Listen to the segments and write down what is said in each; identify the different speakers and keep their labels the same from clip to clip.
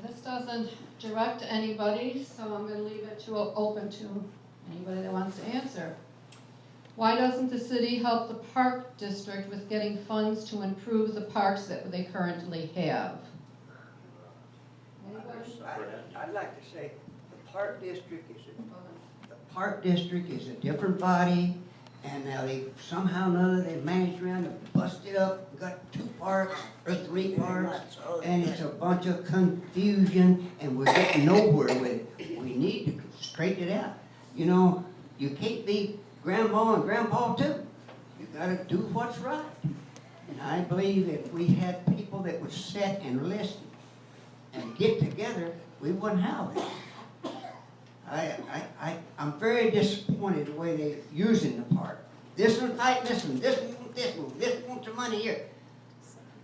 Speaker 1: This doesn't direct anybody, so I'm going to leave it to open to anybody that wants to answer. Why doesn't the city help the park district with getting funds to improve the parks that they currently have? Anybody?
Speaker 2: I'd like to say the park district is a different body, and now somehow or another they managed around to bust it up, got 2 parks or 3 parks, and it's a bunch of confusion, and we're getting nowhere with it. We need to straighten it out. You know, you can't be grandma and grandpa too. You gotta do what's right. And I believe if we had people that would sit and listen and get together, we wouldn't have that. I'm very disappointed the way they're using the park. This one fighting this one, this wants the money here.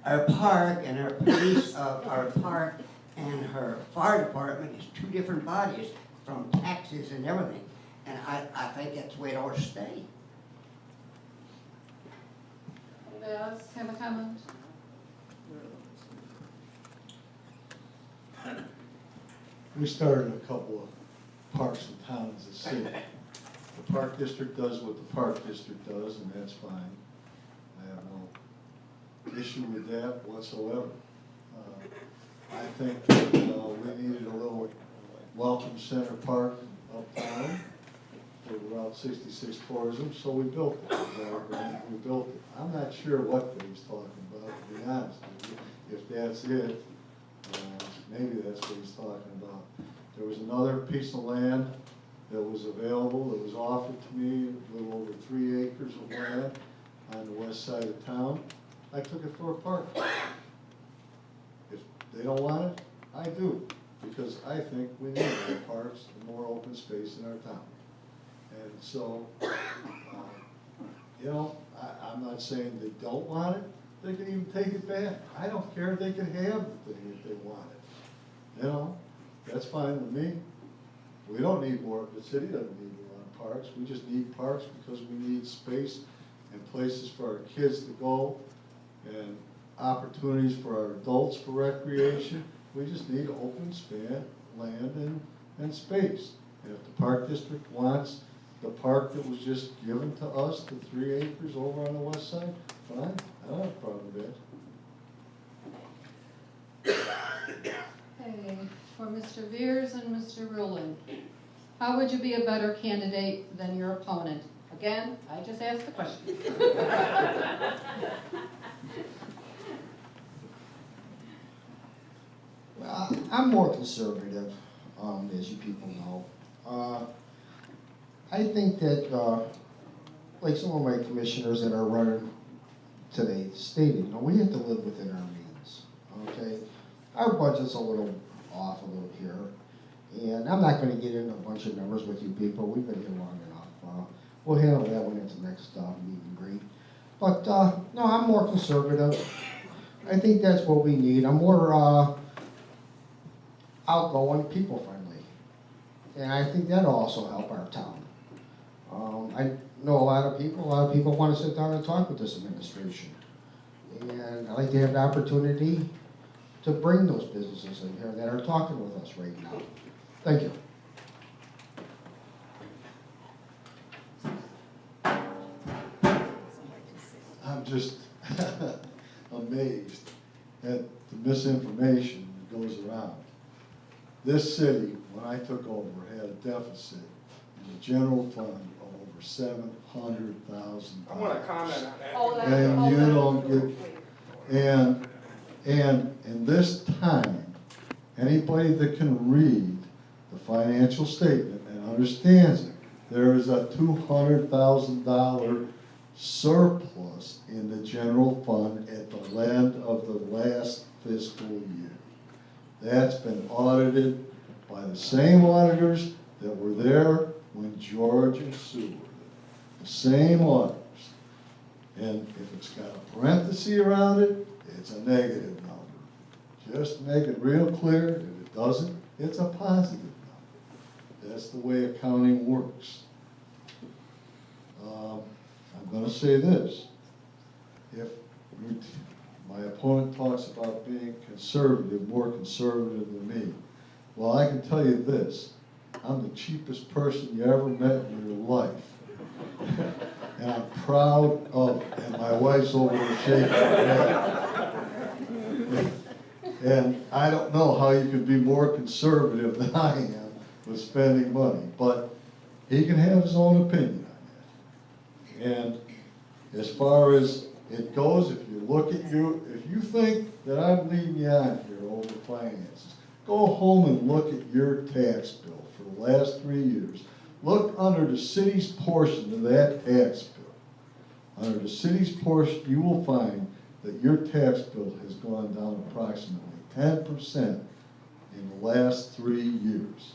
Speaker 2: Our park and our police, our park and her fire department is 2 different bodies from taxes and everything. And I think that's the way it ought to stay.
Speaker 1: Anybody else have a comment?
Speaker 3: We started a couple of parks in town as a city. The park district does what the park district does, and that's fine. I have no issue with that whatsoever. I think that, we needed a little welcome center park uptown for Route 66 tourism, so we built it. We built it. I'm not sure what Dave's talking about, to be honest with you. If that's it, maybe that's what he's talking about. There was another piece of land that was available, that was offered to me, a little over 3 acres of land on the west side of town. I took it for a park. If they don't want it, I do, because I think we need more parks and more open space in our town. And so, you know, I'm not saying they don't want it, they can even take it back. I don't care, they can have the thing if they want it. You know, that's fine with me. We don't need more, the city doesn't need more parks, we just need parks because we need space and places for our kids to go and opportunities for our adults for recreation. We just need open span, land and space. And if the park district wants the park that was just given to us, the 3 acres over on the west side, fine, I don't have a problem with that.
Speaker 1: Okay, for Mr. Veers and Mr. Rowland, how would you be a better candidate than your opponent? Again, I just asked the question.
Speaker 4: Well, I'm more conservative, as you people know. I think that, like some of my commissioners that are running today stated, you know, we have to live within our means, okay? Our budget's a little off a little here, and I'm not gonna get into a bunch of numbers with you people, we've been here long enough. We'll handle that when it's the next meet and greet. But, no, I'm more conservative. I think that's what we need. I'm more, outgoing, people-friendly. And I think that'll also help our town. I know a lot of people want to sit down and talk with this administration. And I'd like to have the opportunity to bring those businesses in here that are talking with us right now. Thank you.
Speaker 3: I'm just amazed at the misinformation that goes around. This city, when I took over, had a deficit in the general fund of over $700,000.
Speaker 5: I want to comment on that.
Speaker 1: Hold on,
Speaker 3: And
Speaker 1: hold
Speaker 3: you
Speaker 1: on.
Speaker 3: don't get, and in this time, anybody that can read the financial statement and understands it, there is a $200,000 surplus in the general fund at the end of the last fiscal year. That's been audited by the same auditors that were there when George and Sue were there. The same auditors. And if it's got a parenthesis around it, it's a negative number. Just make it real clear. If it doesn't, it's a positive number. That's the way accounting works. I'm going to say this. If My opponent talks about being conservative, more conservative than me. Well, I can tell you this, I'm the cheapest person you ever met in your life. And I'm proud of, and my wife's over there shaking her head. And I don't know how you could be more conservative than I am with spending money, but he can have his own opinion on that. And as far as it goes, if you look at you, if you think that I'm leading you on here over finances, go home and look at your tax bill for the last 3 years. Look under the city's portion of that tax bill. Under the city's portion, you will find that your tax bill has gone down approximately 10% in the last 3 years.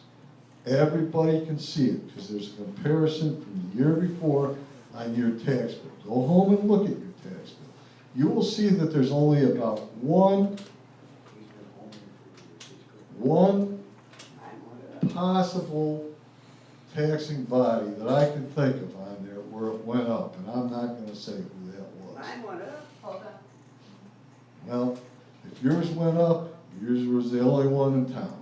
Speaker 3: Everybody can see it because there's a comparison from the year before on your tax bill. Go home and look at your tax bill. You will see that there's only about one possible taxing body that I can think of on there where it went up, and I'm not gonna say who that was.
Speaker 2: Mine went up.
Speaker 1: Hold on.
Speaker 3: Well, if yours went up, yours was the only one in town.